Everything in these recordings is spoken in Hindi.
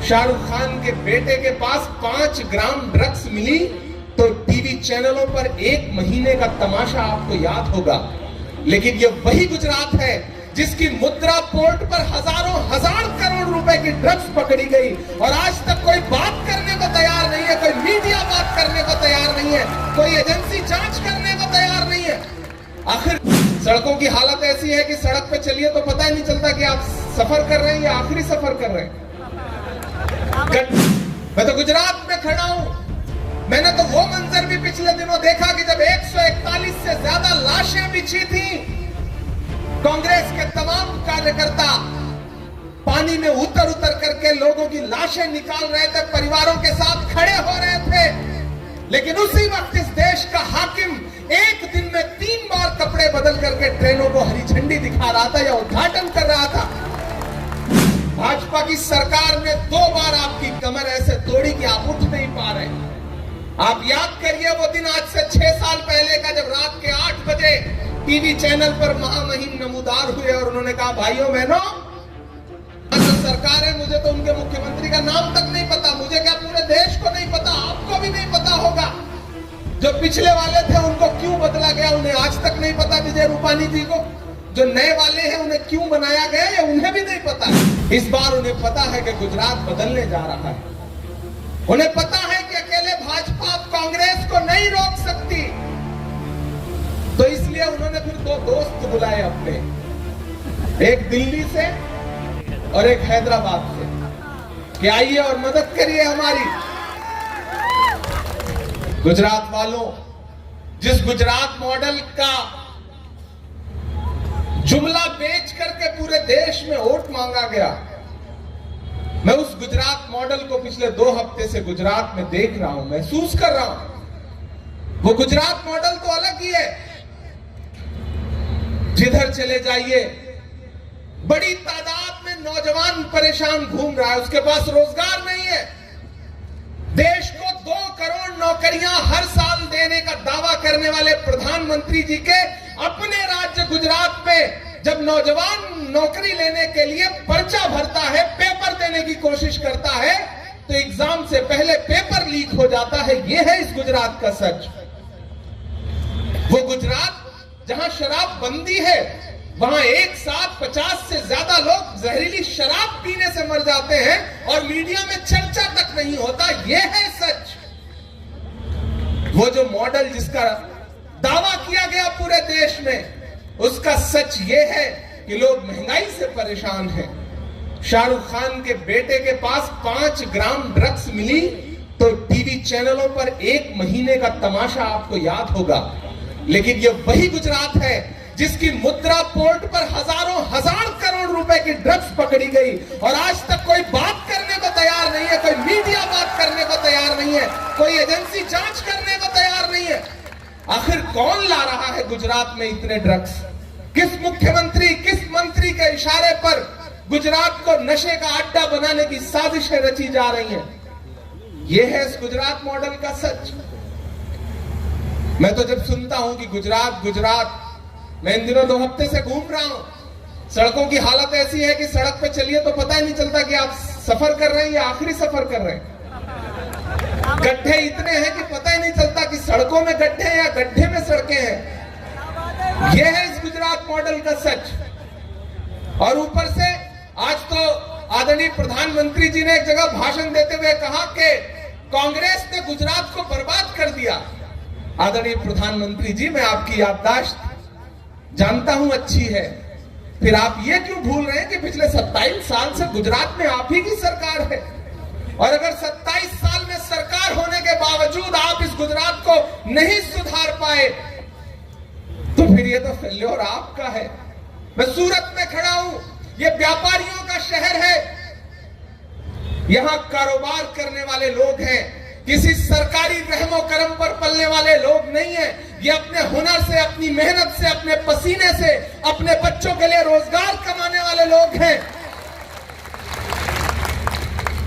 शाहरुख खान के बेटे के पास 5 ग्राम ड्रग्स मिली तो टीवी चैनलों पर 1 महीने का तमाशा आपको याद होगा। लेकिन ये वही गुजरात है जिसकी मुद्रा पोर्ट पर हजारों हजार करोड़ रुपए की ड्रग्स पकड़ी गई और आज तक कोई बात करने को तैयार नहीं है, कोई मीडिया बात करने को तैयार नहीं है, कोई एजेंसी जांच करने को तैयार नहीं है। आखिर सड़कों की हालत ऐसी है कि सड़क पे चलिए तो पता ही नहीं चलता कि आप सफर कर रहे हैं या आखिरी सफर कर रहे हैं। मैं तो गुजरात में खड़ा हूं। मैंने तो वो मंजर भी पिछले दिनों देखा कि जब 141 से ज्यादा लाशें बिछी थी, कांग्रेस के तमाम कार्यकर्ता पानी में उतर उतर करके लोगों की लाशें निकाल रहे थे, परिवारों के साथ खड़े हो रहे थे। लेकिन उसी वक्त इस देश का हाकिम एक दिन में 3 बार कपड़े बदल करके ट्रेनों को हरी झंडी दिखा रहा था या उद्घाटन कर रहा था। भाजपा की सरकार ने 2 बार आपकी कमर ऐसे तोड़ी कि आप उठ नहीं पा रहे। आप याद करिए वो दिन आज से 6 साल पहले का, जब रात के 8 बजे टीवी चैनल पर महामहिम नमूदार हुए और उन्होंने कहा, भाइयों बहनों, सरकार है, मुझे तो उनके मुख्यमंत्री का नाम तक नहीं पता, मुझे क्या पूरे देश को नहीं पता, आपको भी नहीं पता होगा। जो पिछले वाले थे उनको क्यों बदला गया उन्हें आज तक नहीं पता, विजय रूपानी जी को। जो नए वाले हैं उन्हें क्यों बनाया गया ये उन्हें भी नहीं पता। इस बार उन्हें पता है कि गुजरात बदलने जा रहा है। उन्हें पता है कि अकेले भाजपा कांग्रेस को नहीं रोक सकती, तो इसलिए उन्होंने फिर 2 दोस्त बुलाए अपने, एक दिल्ली से और एक हैदराबाद से, कि आइए और मदद करिए हमारी। गुजरात वालों, जिस गुजरात मॉडल का जुमला बेच करके पूरे देश में वोट मांगा गया, मैं उस गुजरात मॉडल को पिछले 2 हफ्ते से गुजरात में देख रहा हूं, महसूस कर रहा हूं। वो गुजरात मॉडल तो अलग ही है। जिधर चले जाइए बड़ी तादाद में नौजवान परेशान घूम रहा है, उसके पास रोजगार नहीं है। देश को 2 करोड़ नौकरियां हर साल देने का दावा करने वाले प्रधानमंत्री जी के अपने राज्य गुजरात में जब नौजवान नौकरी लेने के लिए पर्चा भरता है, पेपर देने की कोशिश करता है, तो एग्जाम से पहले पेपर लीक हो जाता है। यह है इस गुजरात का सच। वो गुजरात जहां शराब बंदी है, वहां एक साथ 50 से ज्यादा लोग जहरीली शराब पीने से मर जाते हैं और मीडिया में चर्चा तक नहीं होता। यह है सच। वो जो मॉडल जिसका दावा किया गया पूरे देश में, उसका सच ये है कि लोग महंगाई से परेशान हैं। शाहरुख खान के बेटे के पास 5 ग्राम ड्रग्स मिली तो टीवी चैनलों पर 1 महीने का तमाशा आपको याद होगा। लेकिन ये वही गुजरात है जिसकी मुद्रा पोर्ट पर हजारों हजार करोड़ रुपए की ड्रग्स पकड़ी गई और आज तक कोई बात करने को तैयार नहीं है, कोई मीडिया बात करने को तैयार नहीं है, कोई एजेंसी जांच करने को तैयार नहीं है। आखिर कौन ला रहा है गुजरात में इतने ड्रग्स? किस मुख्यमंत्री, किस मंत्री के इशारे पर गुजरात को नशे का अड्डा बनाने की साजिशें रची जा रही हैं? यह है इस गुजरात मॉडल का सच। मैं तो जब सुनता हूं कि गुजरात गुजरात, मैं इन दिनों 2 हफ्ते से घूम रहा हूं। सड़कों की हालत ऐसी है कि सड़क पे चलिए तो पता ही नहीं चलता कि आप सफर कर रहे हैं या आखिरी सफर कर रहे हैं। गड्ढे इतने हैं कि पता ही नहीं चलता कि सड़कों में गड्ढे हैं या गड्ढे में सड़कें हैं। यह है इस गुजरात मॉडल का सच। और ऊपर से आज तो आदरणीय प्रधानमंत्री जी ने एक जगह भाषण देते हुए कहा कि कांग्रेस ने गुजरात को बर्बाद कर दिया। आदरणीय प्रधानमंत्री जी, मैं आपकी याददाश्त जानता हूं अच्छी है, फिर आप ये क्यों भूल रहे हैं कि पिछले 27 साल से गुजरात में आप ही की सरकार है? और अगर 27 साल में सरकार होने के बावजूद आप इस गुजरात को नहीं सुधार पाए, तो फिर ये तो फेल्योर आपका है। मैं सूरत में खड़ा हूं, ये व्यापारियों का शहर है, यहां कारोबार करने वाले लोग हैं, किसी सरकारी रहमो करम पर पलने वाले लोग नहीं है। ये अपने हुनर से, अपनी मेहनत से, अपने पसीने से अपने बच्चों के लिए रोजगार कमाने वाले लोग हैं।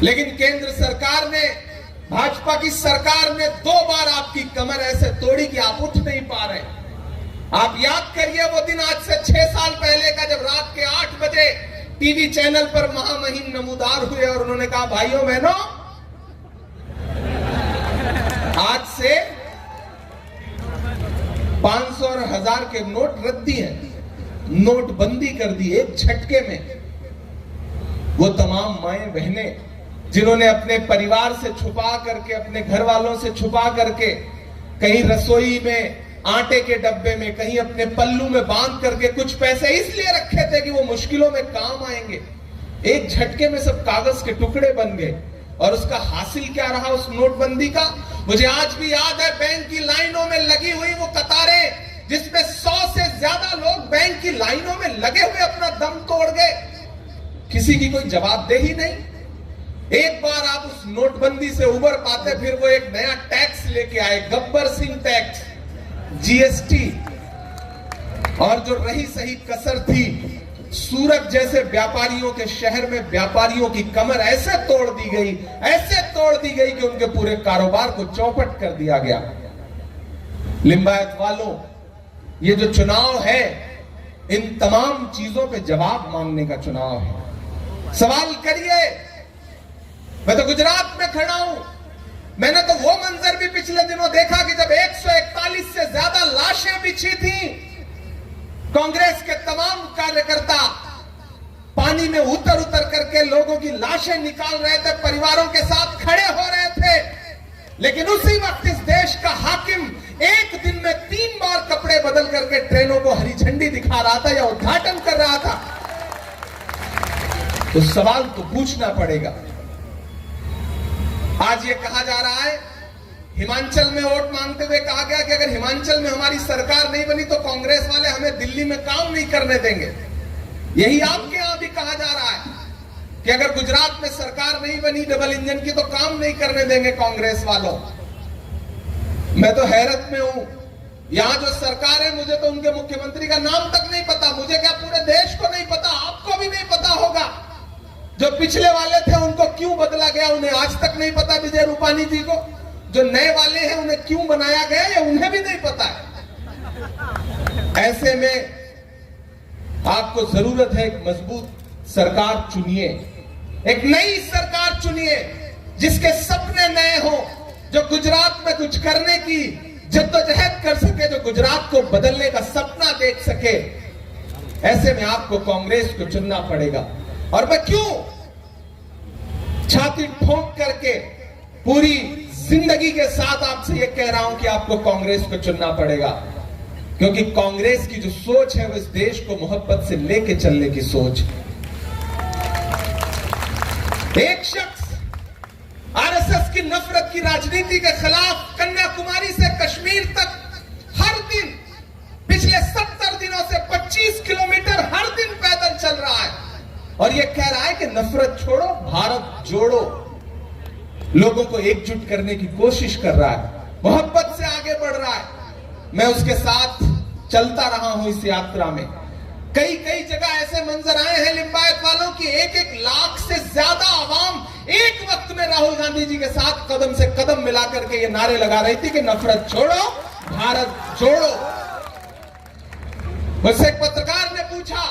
लेकिन केंद्र सरकार ने, भाजपा की सरकार ने 2 बार आपकी कमर ऐसे तोड़ी कि आप उठ नहीं पा रहे। आप याद करिए वो दिन आज से 6 साल पहले का, जब रात के 8 बजे टीवी चैनल पर महामहिम नमूदार हुए और उन्होंने कहा, भाइयों बहनों, आज से 500 और 1000 के नोट रद्दी हैं, नोटबंदी कर दी एक झटके में। वो तमाम माएं बहनें जिन्होंने अपने परिवार से छुपा करके, अपने घर वालों से छुपा करके, कहीं रसोई में आटे के डब्बे में, कहीं अपने पल्लू में बांध करके कुछ पैसे इसलिए रखे थे कि वो मुश्किलों में काम आएंगे, एक झटके में सब कागज के टुकड़े बन गए। और उसका हासिल क्या रहा उस नोटबंदी का? मुझे आज भी याद है बैंक की लाइनों में लगी हुई वो कतारें, जिसमें 100 से ज्यादा लोग बैंक की लाइनों में लगे हुए अपना दम तोड़ गए। किसी की कोई जवाबदेही नहीं। एक बार आप उस नोटबंदी से उबर पाते, फिर वो एक नया टैक्स लेके आए, गब्बर सिंह टैक्स, जीएसटी। और जो रही सही कसर थी, सूरत जैसे व्यापारियों के शहर में व्यापारियों की कमर ऐसे तोड़ दी गई, ऐसे तोड़ दी गई कि उनके पूरे कारोबार को चौपट कर दिया गया। लिंबायत वालों, ये जो चुनाव है, इन तमाम चीजों पे जवाब मांगने का चुनाव है। सवाल करिए। मैं तो गुजरात में खड़ा हूं, मैंने तो वो मंजर भी पिछले दिनों देखा कि जब 141 से ज्यादा लाशें बिछी थी, कांग्रेस के तमाम कार्यकर्ता पानी में उतर उतर करके लोगों की लाशें निकाल रहे थे, परिवारों के साथ खड़े हो रहे थे। लेकिन उसी वक्त इस देश का हाकिम एक दिन में 3 बार कपड़े बदल करके ट्रेनों को हरी झंडी दिखा रहा था या उद्घाटन कर रहा था। तो सवाल तो पूछना पड़ेगा। आज ये कहा जा रहा है, हिमाचल में वोट मांगते हुए कहा गया कि अगर हिमाचल में हमारी सरकार नहीं बनी तो कांग्रेस वाले हमें दिल्ली में काम नहीं करने देंगे। यही आपके यहां भी कहा जा रहा है कि अगर गुजरात में सरकार नहीं बनी डबल इंजन की तो काम नहीं करने देंगे कांग्रेस वालों। मैं तो हैरत में हूं, यहां जो सरकार है, मुझे तो उनके मुख्यमंत्री का नाम तक नहीं पता। मुझे क्या, पूरे देश को नहीं पता, आपको भी नहीं पता होगा। जो पिछले वाले थे उनको क्यों बदला गया, उन्हें आज तक नहीं पता विजय रूपानी जी को। जो नए वाले हैं उन्हें क्यों बनाया गया, ये उन्हें भी नहीं पता है। ऐसे में आपको जरूरत है एक मजबूत सरकार चुनिए, एक नई सरकार चुनिए जिसके सपने नए हो, जो गुजरात में कुछ करने की जद्दोजहद कर सके, जो गुजरात को बदलने का सपना देख सके। ऐसे में आपको कांग्रेस को चुनना पड़ेगा। और मैं क्यों छाती ठोक करके पूरी जिंदगी के साथ आपसे यह कह रहा हूं कि आपको कांग्रेस को चुनना पड़ेगा? क्योंकि कांग्रेस की जो सोच है वो इस देश को मोहब्बत से लेके चलने की सोच है। एक शख्स आरएसएस की नफरत की राजनीति के खिलाफ कन्याकुमारी से कश्मीर तक हर दिन पिछले 70 दिनों से 25 किलोमीटर हर दिन पैदल चल रहा है और यह कह रहा है कि नफरत छोड़ो, भारत जोड़ो। लोगों को एकजुट करने की कोशिश कर रहा है, मोहब्बत से आगे बढ़ रहा है। मैं उसके साथ चलता रहा हूं इस यात्रा में। कई कई जगह ऐसे मंजर आए हैं लिंबायत वालों की 1-1 लाख से ज्यादा आवाम एक वक्त में राहुल गांधी जी के साथ कदम से कदम मिलाकर के ये नारे लगा रही थी कि नफरत छोड़ो, भारत जोड़ो। मुझसे एक पत्रकार ने पूछा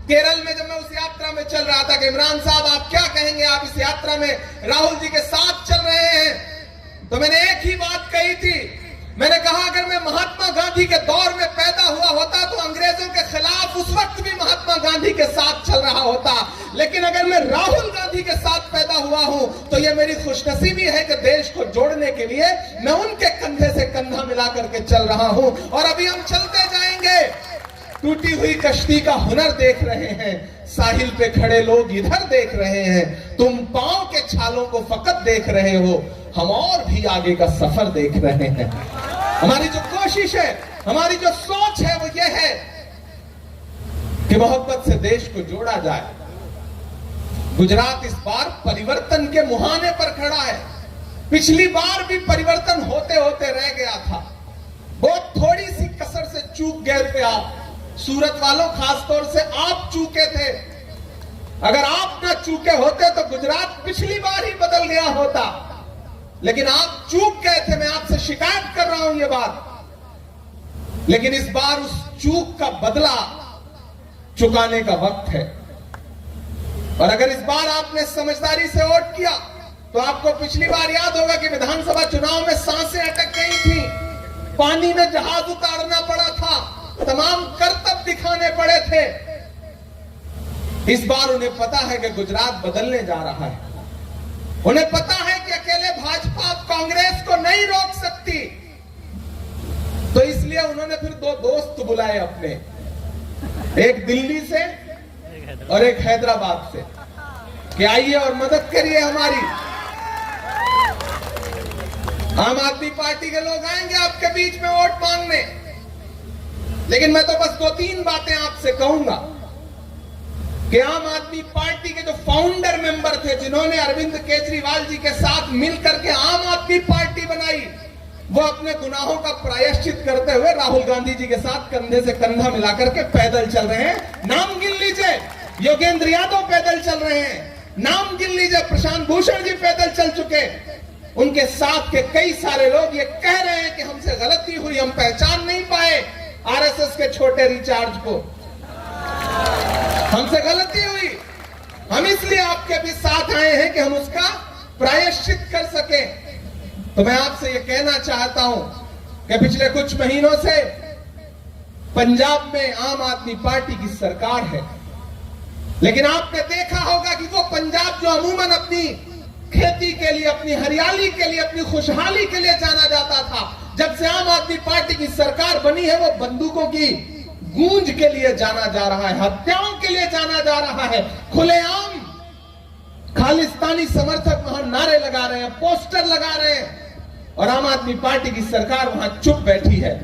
केरल में, जब मैं उस यात्रा में चल रहा था, कि इमरान साहब आप क्या कहेंगे, आप इस यात्रा में राहुल जी के साथ चल रहे हैं? तो मैंने एक ही बात कही थी, मैंने कहा अगर मैं महात्मा गांधी के दौर में पैदा हुआ होता तो अंग्रेजों के खिलाफ उस वक्त भी महात्मा गांधी के साथ चल रहा होता, लेकिन अगर मैं राहुल गांधी के साथ पैदा हुआ हूं तो यह मेरी खुशनसीबी है कि देश को जोड़ने के लिए मैं उनके कंधे से कंधा मिला करके चल रहा हूं। और अभी हम चलते जाएंगे। टूटी हुई कश्ती का हुनर देख रहे हैं, साहिल पे खड़े लोग इधर देख रहे हैं, तुम पांव के छालों को फकत देख रहे हो, हम और भी आगे का सफर देख रहे हैं। हमारी जो कोशिश है, हमारी जो सोच है वो ये है कि मोहब्बत से देश को जोड़ा जाए। गुजरात इस बार परिवर्तन के मुहाने पर खड़ा है। पिछली बार भी परिवर्तन होते होते रह गया था, बहुत थोड़ी सी कसर से चूक गए थे आप। सूरत वालों खासतौर से आप चूके थे। अगर आप ना चूके होते तो गुजरात पिछली बार ही बदल गया होता, लेकिन आप चूक गए थे। मैं आपसे शिकायत कर रहा हूं ये बात, लेकिन इस बार उस चूक का बदला चुकाने का वक्त है। और अगर इस बार आपने समझदारी से वोट किया तो आपको पिछली बार याद होगा कि विधानसभा चुनाव में सांसें अटक गई थी, पानी में जहाज उतारना पड़ा था, तमाम करतब दिखाने पड़े थे। इस बार उन्हें पता है कि गुजरात बदलने जा रहा है। उन्हें पता है कि अकेले भाजपा कांग्रेस को नहीं रोक सकती, तो इसलिए उन्होंने फिर दो दोस्त बुलाए अपने, एक दिल्ली से और एक हैदराबाद से, कि आइए और मदद करिए हमारी। आम आदमी पार्टी के लोग आएंगे आपके बीच में वोट मांगने, लेकिन मैं तो बस 2-3 बातें आपसे कहूंगा कि आम आदमी पार्टी के जो फाउंडर मेंबर थे, जिन्होंने अरविंद केजरीवाल जी के साथ मिलकर के आम आदमी पार्टी बनाई, वो अपने गुनाहों का प्रायश्चित करते हुए राहुल गांधी जी के साथ कंधे से कंधा मिलाकर के पैदल चल रहे हैं। नाम गिन लीजिए, योगेंद्र यादव पैदल चल रहे हैं, नाम गिन लीजिए, प्रशांत भूषण जी पैदल चल चुके। उनके साथ के कई सारे लोग ये कह रहे हैं कि हमसे गलती हुई, हम पहचान नहीं पाए आरएसएस के छोटे रिचार्ज को, हमसे गलती हुई, हम इसलिए आपके भी साथ आए हैं कि हम उसका प्रायश्चित कर सकें। तो मैं आपसे ये कहना चाहता हूं कि पिछले कुछ महीनों से पंजाब में आम आदमी पार्टी की सरकार है, लेकिन आपने देखा होगा कि वो पंजाब जो अमूमन अपनी खेती के लिए, अपनी हरियाली के लिए, अपनी खुशहाली के लिए जाना जाता था, जब से आम आदमी पार्टी की सरकार बनी है वो बंदूकों की गूंज के लिए जाना जा रहा है, हत्याओं के लिए जाना जा रहा है। खुलेआम खालिस्तानी समर्थक वहां नारे लगा रहे हैं, पोस्टर लगा रहे हैं, और आम आदमी पार्टी की सरकार वहां चुप बैठी है।